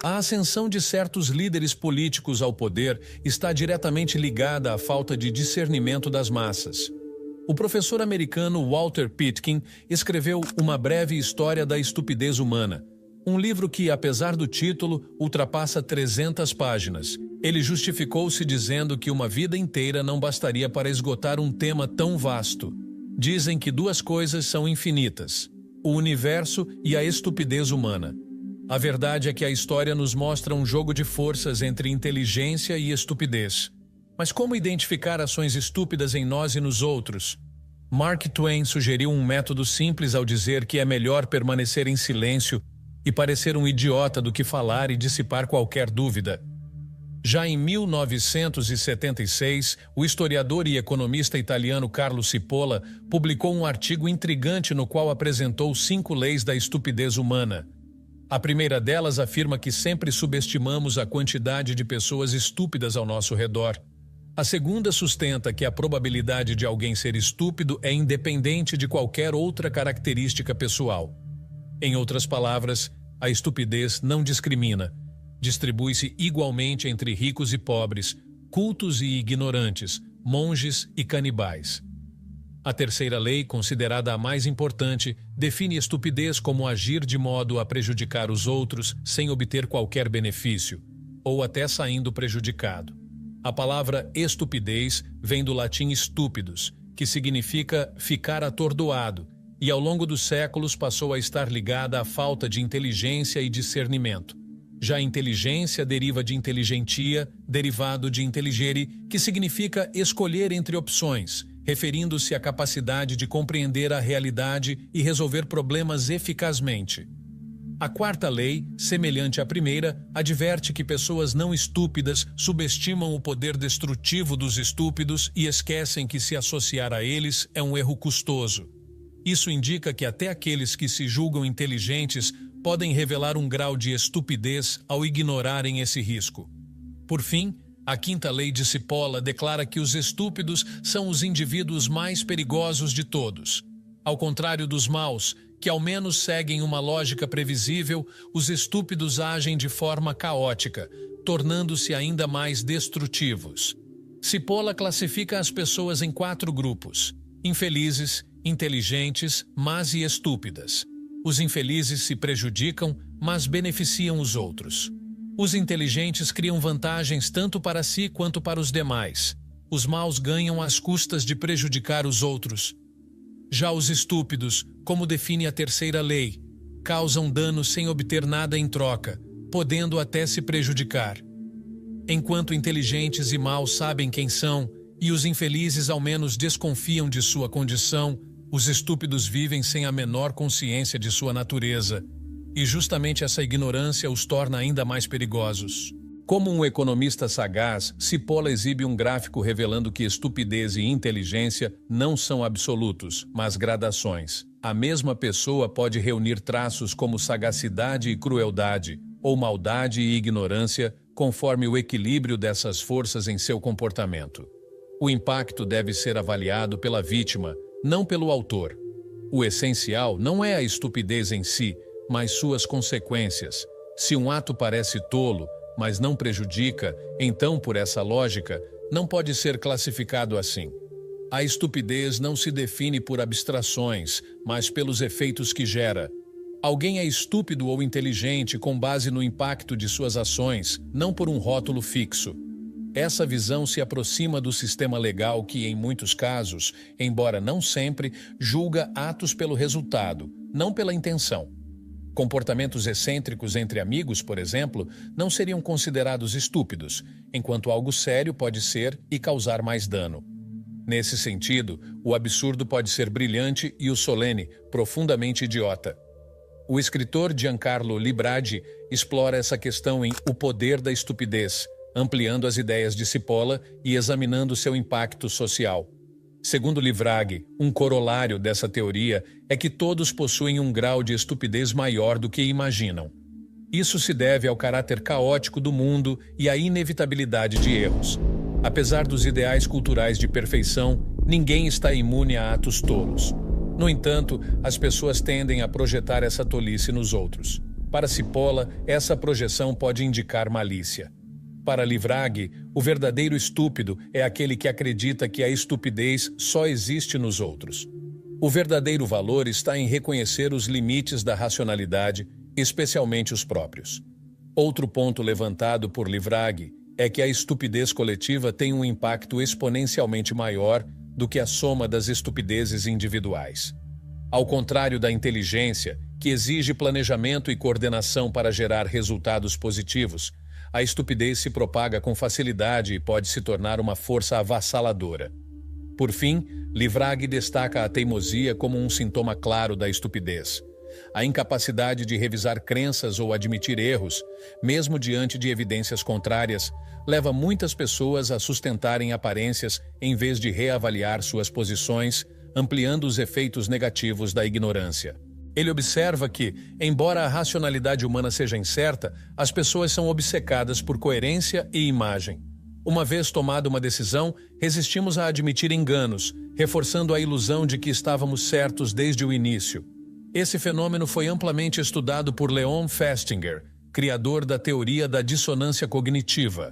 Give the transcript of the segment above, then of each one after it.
A ascensão de certos líderes políticos ao poder está diretamente ligada à falta de discernimento das massas. O professor americano Walter Pitkin escreveu Uma Breve História da Estupidez Humana, um livro que, apesar do título, ultrapassa 300 páginas. Ele justificou-se dizendo que uma vida inteira não bastaria para esgotar um tema tão vasto. Dizem que duas coisas são infinitas: o universo e a estupidez humana. A verdade é que a história nos mostra um jogo de forças entre inteligência e estupidez. Mas como identificar ações estúpidas em nós e nos outros? Mark Twain sugeriu um método simples ao dizer que é melhor permanecer em silêncio e parecer um idiota do que falar e dissipar qualquer dúvida. Já em 1976, o historiador e economista italiano Carlo Cipolla publicou um artigo intrigante no qual apresentou 5 leis da estupidez humana. A primeira delas afirma que sempre subestimamos a quantidade de pessoas estúpidas ao nosso redor. A segunda sustenta que a probabilidade de alguém ser estúpido é independente de qualquer outra característica pessoal. Em outras palavras, a estupidez não discrimina. Distribui-se igualmente entre ricos e pobres, cultos e ignorantes, monges e canibais. A terceira lei, considerada a mais importante, define estupidez como agir de modo a prejudicar os outros sem obter qualquer benefício, ou até saindo prejudicado. A palavra estupidez vem do latim stupidus, que significa ficar atordoado, e ao longo dos séculos passou a estar ligada à falta de inteligência e discernimento. Já a inteligência deriva de inteligentia, derivado de intelligere, que significa escolher entre opções, referindo-se à capacidade de compreender a realidade e resolver problemas eficazmente. A quarta lei, semelhante à primeira, adverte que pessoas não estúpidas subestimam o poder destrutivo dos estúpidos e esquecem que se associar a eles é um erro custoso. Isso indica que até aqueles que se julgam inteligentes podem revelar um grau de estupidez ao ignorarem esse risco. Por fim, a quinta lei de Cipolla declara que os estúpidos são os indivíduos mais perigosos de todos. Ao contrário dos maus, que ao menos seguem uma lógica previsível, os estúpidos agem de forma caótica, tornando-se ainda mais destrutivos. Cipolla classifica as pessoas em 4 grupos: infelizes, inteligentes, más e estúpidas. Os infelizes se prejudicam, mas beneficiam os outros. Os inteligentes criam vantagens tanto para si quanto para os demais. Os maus ganham às custas de prejudicar os outros. Já os estúpidos, como define a terceira lei, causam dano sem obter nada em troca, podendo até se prejudicar. Enquanto inteligentes e maus sabem quem são, e os infelizes ao menos desconfiam de sua condição, os estúpidos vivem sem a menor consciência de sua natureza. E justamente essa ignorância os torna ainda mais perigosos. Como um economista sagaz, Cipolla exibe um gráfico revelando que estupidez e inteligência não são absolutos, mas gradações. A mesma pessoa pode reunir traços como sagacidade e crueldade, ou maldade e ignorância, conforme o equilíbrio dessas forças em seu comportamento. O impacto deve ser avaliado pela vítima, não pelo autor. O essencial não é a estupidez em si, mas suas consequências. Se um ato parece tolo, mas não prejudica, então, por essa lógica, não pode ser classificado assim. A estupidez não se define por abstrações, mas pelos efeitos que gera. Alguém é estúpido ou inteligente com base no impacto de suas ações, não por um rótulo fixo. Essa visão se aproxima do sistema legal que, em muitos casos, embora não sempre, julga atos pelo resultado, não pela intenção. Comportamentos excêntricos entre amigos, por exemplo, não seriam considerados estúpidos, enquanto algo sério pode ser e causar mais dano. Nesse sentido, o absurdo pode ser brilhante e o solene, profundamente idiota. O escritor Giancarlo Libradi explora essa questão em O Poder da Estupidez, ampliando as ideias de Cipolla e examinando seu impacto social. Segundo Livraghi, um corolário dessa teoria é que todos possuem um grau de estupidez maior do que imaginam. Isso se deve ao caráter caótico do mundo e à inevitabilidade de erros. Apesar dos ideais culturais de perfeição, ninguém está imune a atos tolos. No entanto, as pessoas tendem a projetar essa tolice nos outros. Para Cipolla, essa projeção pode indicar malícia. Para Livraghi, o verdadeiro estúpido é aquele que acredita que a estupidez só existe nos outros. O verdadeiro valor está em reconhecer os limites da racionalidade, especialmente os próprios. Outro ponto levantado por Livraghi é que a estupidez coletiva tem um impacto exponencialmente maior do que a soma das estupidezes individuais. Ao contrário da inteligência, que exige planejamento e coordenação para gerar resultados positivos, a estupidez se propaga com facilidade e pode se tornar uma força avassaladora. Por fim, Livraghi destaca a teimosia como um sintoma claro da estupidez. A incapacidade de revisar crenças ou admitir erros, mesmo diante de evidências contrárias, leva muitas pessoas a sustentarem aparências em vez de reavaliar suas posições, ampliando os efeitos negativos da ignorância. Ele observa que, embora a racionalidade humana seja incerta, as pessoas são obcecadas por coerência e imagem. Uma vez tomada uma decisão, resistimos a admitir enganos, reforçando a ilusão de que estávamos certos desde o início. Esse fenômeno foi amplamente estudado por Leon Festinger, criador da teoria da dissonância cognitiva.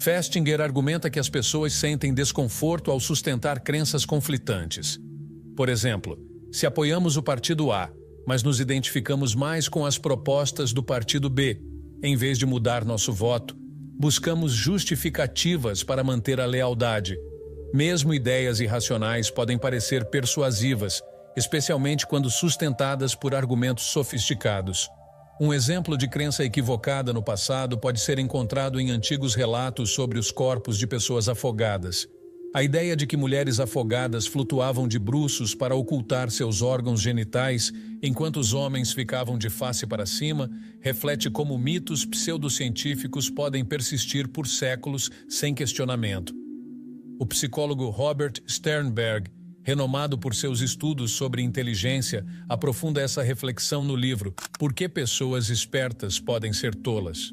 Festinger argumenta que as pessoas sentem desconforto ao sustentar crenças conflitantes. Por exemplo, se apoiamos o partido A, mas nos identificamos mais com as propostas do partido B, em vez de mudar nosso voto, buscamos justificativas para manter a lealdade. Mesmo ideias irracionais podem parecer persuasivas, especialmente quando sustentadas por argumentos sofisticados. Um exemplo de crença equivocada no passado pode ser encontrado em antigos relatos sobre os corpos de pessoas afogadas. A ideia de que mulheres afogadas flutuavam de bruços para ocultar seus órgãos genitais, enquanto os homens ficavam de face para cima, reflete como mitos pseudocientíficos podem persistir por séculos sem questionamento. O psicólogo Robert Sternberg, renomado por seus estudos sobre inteligência, aprofunda essa reflexão no livro Por que Pessoas Espertas Podem Ser Tolas?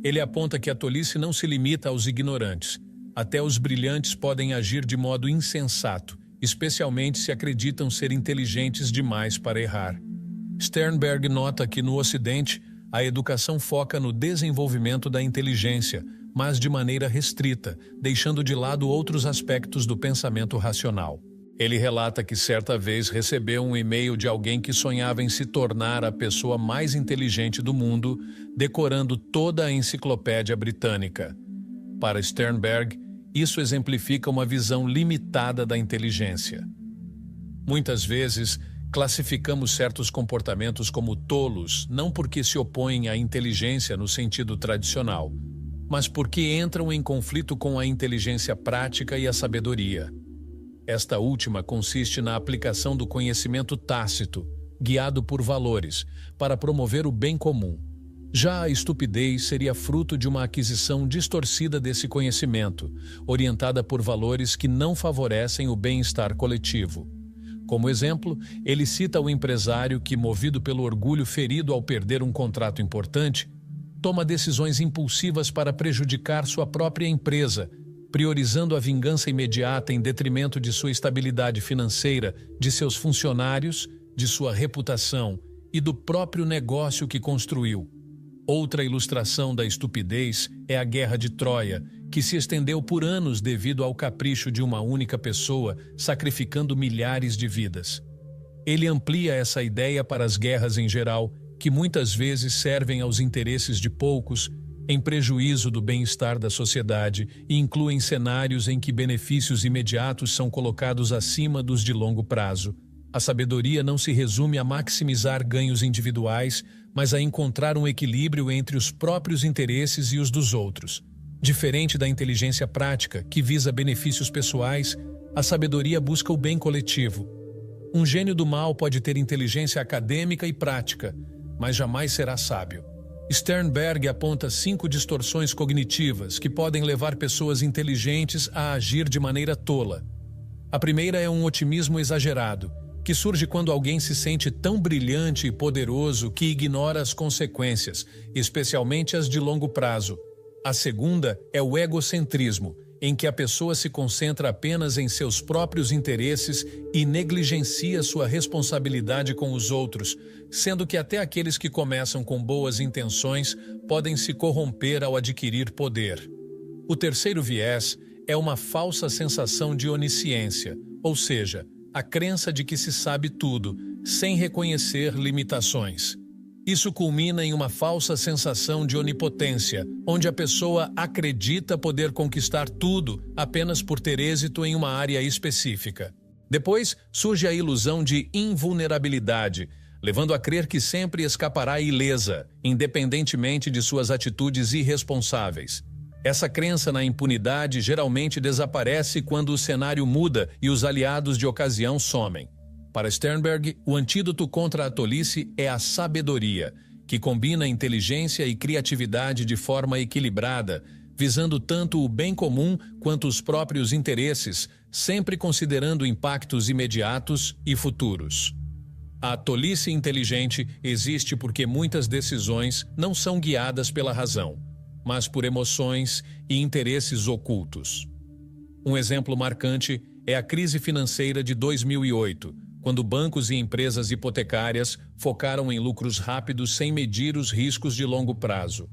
Ele aponta que a tolice não se limita aos ignorantes. Até os brilhantes podem agir de modo insensato, especialmente se acreditam ser inteligentes demais para errar. Sternberg nota que no Ocidente, a educação foca no desenvolvimento da inteligência, mas de maneira restrita, deixando de lado outros aspectos do pensamento racional. Ele relata que certa vez recebeu um e-mail de alguém que sonhava em se tornar a pessoa mais inteligente do mundo, decorando toda a enciclopédia britânica. Para Sternberg, isso exemplifica uma visão limitada da inteligência. Muitas vezes, classificamos certos comportamentos como tolos, não porque se opõem à inteligência no sentido tradicional, mas porque entram em conflito com a inteligência prática e a sabedoria. Esta última consiste na aplicação do conhecimento tácito, guiado por valores, para promover o bem comum. Já a estupidez seria fruto de uma aquisição distorcida desse conhecimento, orientada por valores que não favorecem o bem-estar coletivo. Como exemplo, ele cita o empresário que, movido pelo orgulho ferido ao perder um contrato importante, toma decisões impulsivas para prejudicar sua própria empresa, priorizando a vingança imediata em detrimento de sua estabilidade financeira, de seus funcionários, de sua reputação e do próprio negócio que construiu. Outra ilustração da estupidez é a Guerra de Troia, que se estendeu por anos devido ao capricho de uma única pessoa, sacrificando milhares de vidas. Ele amplia essa ideia para as guerras em geral, que muitas vezes servem aos interesses de poucos, em prejuízo do bem-estar da sociedade, e incluem cenários em que benefícios imediatos são colocados acima dos de longo prazo. A sabedoria não se resume a maximizar ganhos individuais, mas a encontrar um equilíbrio entre os próprios interesses e os dos outros. Diferente da inteligência prática, que visa benefícios pessoais, a sabedoria busca o bem coletivo. Um gênio do mal pode ter inteligência acadêmica e prática, mas jamais será sábio. Sternberg aponta 5 distorções cognitivas que podem levar pessoas inteligentes a agir de maneira tola. A primeira é um otimismo exagerado, que surge quando alguém se sente tão brilhante e poderoso que ignora as consequências, especialmente as de longo prazo. A segunda é o egocentrismo, em que a pessoa se concentra apenas em seus próprios interesses e negligencia sua responsabilidade com os outros, sendo que até aqueles que começam com boas intenções podem se corromper ao adquirir poder. O terceiro viés é uma falsa sensação de onisciência, ou seja, a crença de que se sabe tudo, sem reconhecer limitações. Isso culmina em uma falsa sensação de onipotência, onde a pessoa acredita poder conquistar tudo apenas por ter êxito em uma área específica. Depois surge a ilusão de invulnerabilidade, levando a crer que sempre escapará ilesa, independentemente de suas atitudes irresponsáveis. Essa crença na impunidade geralmente desaparece quando o cenário muda e os aliados de ocasião somem. Para Sternberg, o antídoto contra a tolice é a sabedoria, que combina inteligência e criatividade de forma equilibrada, visando tanto o bem comum quanto os próprios interesses, sempre considerando impactos imediatos e futuros. A tolice inteligente existe porque muitas decisões não são guiadas pela razão, mas por emoções e interesses ocultos. Um exemplo marcante é a crise financeira de 2008, quando bancos e empresas hipotecárias focaram em lucros rápidos sem medir os riscos de longo prazo.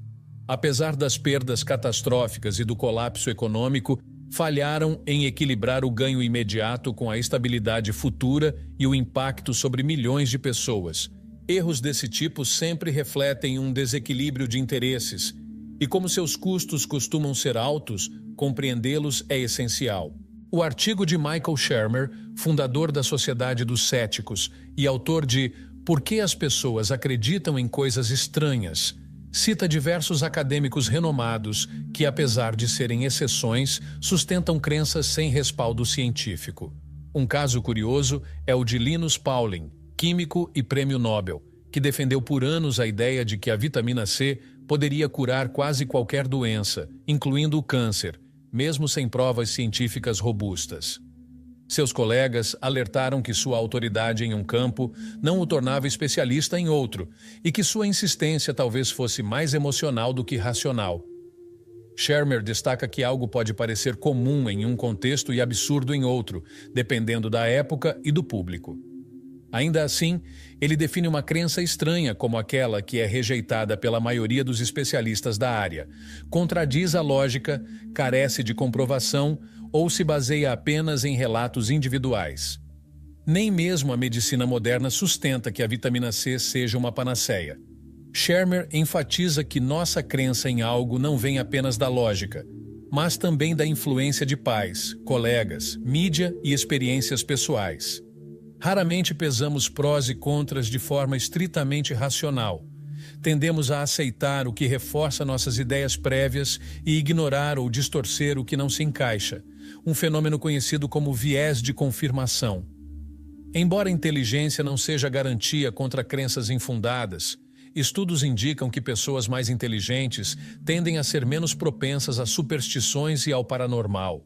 Apesar das perdas catastróficas e do colapso econômico, falharam em equilibrar o ganho imediato com a estabilidade futura e o impacto sobre milhões de pessoas. Erros desse tipo sempre refletem um desequilíbrio de interesses, e como seus custos costumam ser altos, compreendê-los é essencial. O artigo de Michael Shermer, fundador da Sociedade dos Céticos e autor de Por que as pessoas acreditam em coisas estranhas, cita diversos acadêmicos renomados que, apesar de serem exceções, sustentam crenças sem respaldo científico. Um caso curioso é o de Linus Pauling, químico e prêmio Nobel, que defendeu por anos a ideia de que a vitamina C poderia curar quase qualquer doença, incluindo o câncer, mesmo sem provas científicas robustas. Seus colegas alertaram que sua autoridade em um campo não o tornava especialista em outro e que sua insistência talvez fosse mais emocional do que racional. Shermer destaca que algo pode parecer comum em um contexto e absurdo em outro, dependendo da época e do público. Ainda assim, ele define uma crença estranha como aquela que é rejeitada pela maioria dos especialistas da área, contradiz a lógica, carece de comprovação ou se baseia apenas em relatos individuais. Nem mesmo a medicina moderna sustenta que a vitamina C seja uma panaceia. Shermer enfatiza que nossa crença em algo não vem apenas da lógica, mas também da influência de pais, colegas, mídia e experiências pessoais. Raramente pesamos prós e contras de forma estritamente racional. Tendemos a aceitar o que reforça nossas ideias prévias e ignorar ou distorcer o que não se encaixa, um fenômeno conhecido como viés de confirmação. Embora a inteligência não seja garantia contra crenças infundadas, estudos indicam que pessoas mais inteligentes tendem a ser menos propensas a superstições e ao paranormal.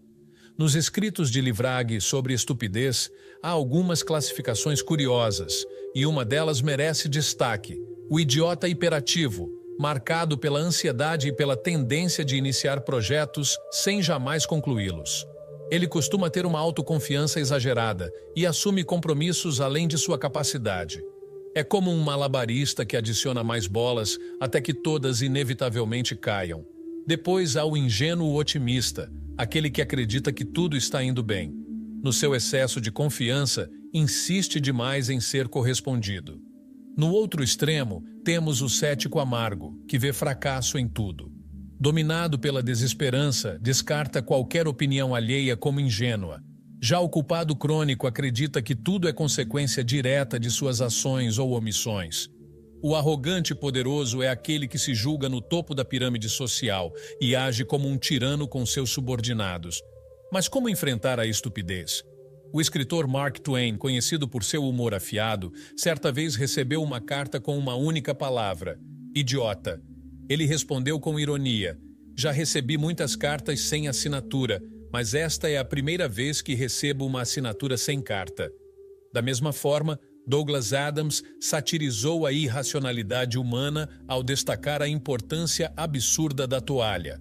Nos escritos de Livrag sobre estupidez, há algumas classificações curiosas, e uma delas merece destaque: o idiota hiperativo, marcado pela ansiedade e pela tendência de iniciar projetos sem jamais concluí-los. Ele costuma ter uma autoconfiança exagerada e assume compromissos além de sua capacidade. É como um malabarista que adiciona mais bolas até que todas inevitavelmente caiam. Depois há o ingênuo otimista, aquele que acredita que tudo está indo bem. No seu excesso de confiança, insiste demais em ser correspondido. No outro extremo, temos o cético amargo, que vê fracasso em tudo. Dominado pela desesperança, descarta qualquer opinião alheia como ingênua. Já o culpado crônico acredita que tudo é consequência direta de suas ações ou omissões. O arrogante poderoso é aquele que se julga no topo da pirâmide social e age como um tirano com seus subordinados. Mas como enfrentar a estupidez? O escritor Mark Twain, conhecido por seu humor afiado, certa vez recebeu uma carta com uma única palavra: idiota. Ele respondeu com ironia: já recebi muitas cartas sem assinatura, mas esta é a primeira vez que recebo uma assinatura sem carta. Da mesma forma, Douglas Adams satirizou a irracionalidade humana ao destacar a importância absurda da toalha.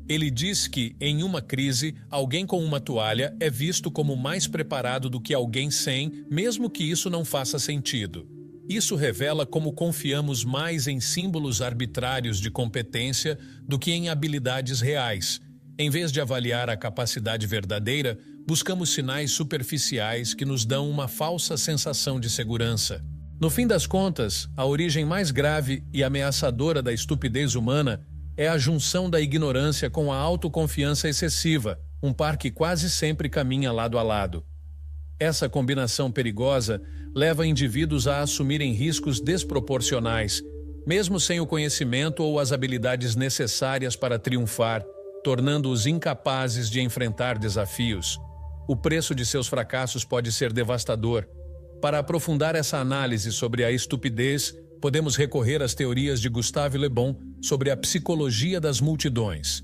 Ele diz que, em uma crise, alguém com uma toalha é visto como mais preparado do que alguém sem, mesmo que isso não faça sentido. Isso revela como confiamos mais em símbolos arbitrários de competência do que em habilidades reais. Em vez de avaliar a capacidade verdadeira, buscamos sinais superficiais que nos dão uma falsa sensação de segurança. No fim das contas, a origem mais grave e ameaçadora da estupidez humana é a junção da ignorância com a autoconfiança excessiva, um par que quase sempre caminha lado a lado. Essa combinação perigosa leva indivíduos a assumirem riscos desproporcionais, mesmo sem o conhecimento ou as habilidades necessárias para triunfar, tornando-os incapazes de enfrentar desafios. O preço de seus fracassos pode ser devastador. Para aprofundar essa análise sobre a estupidez, podemos recorrer às teorias de Gustave Le Bon sobre a psicologia das multidões.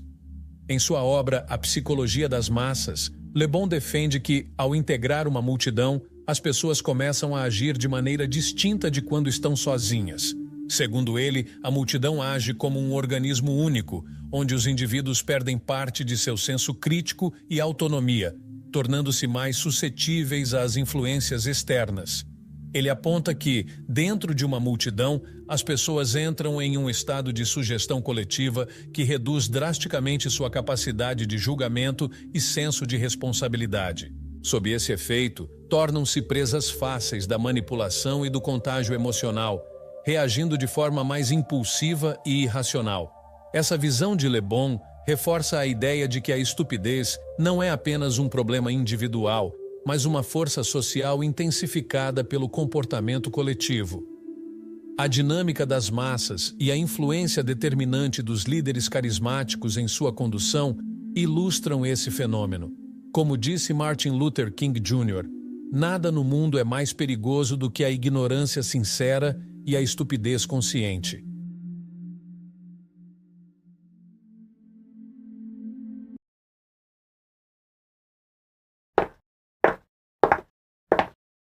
Em sua obra A Psicologia das Massas, Le Bon defende que, ao integrar uma multidão, as pessoas começam a agir de maneira distinta de quando estão sozinhas. Segundo ele, a multidão age como um organismo único, onde os indivíduos perdem parte de seu senso crítico e autonomia, tornando-se mais suscetíveis às influências externas. Ele aponta que, dentro de uma multidão, as pessoas entram em um estado de sugestão coletiva que reduz drasticamente sua capacidade de julgamento e senso de responsabilidade. Sob esse efeito, tornam-se presas fáceis da manipulação e do contágio emocional, reagindo de forma mais impulsiva e irracional. Essa visão de Le Bon reforça a ideia de que a estupidez não é apenas um problema individual, mas uma força social intensificada pelo comportamento coletivo. A dinâmica das massas e a influência determinante dos líderes carismáticos em sua condução ilustram esse fenômeno. Como disse Martin Luther King Jr., nada no mundo é mais perigoso do que a ignorância sincera e a estupidez consciente.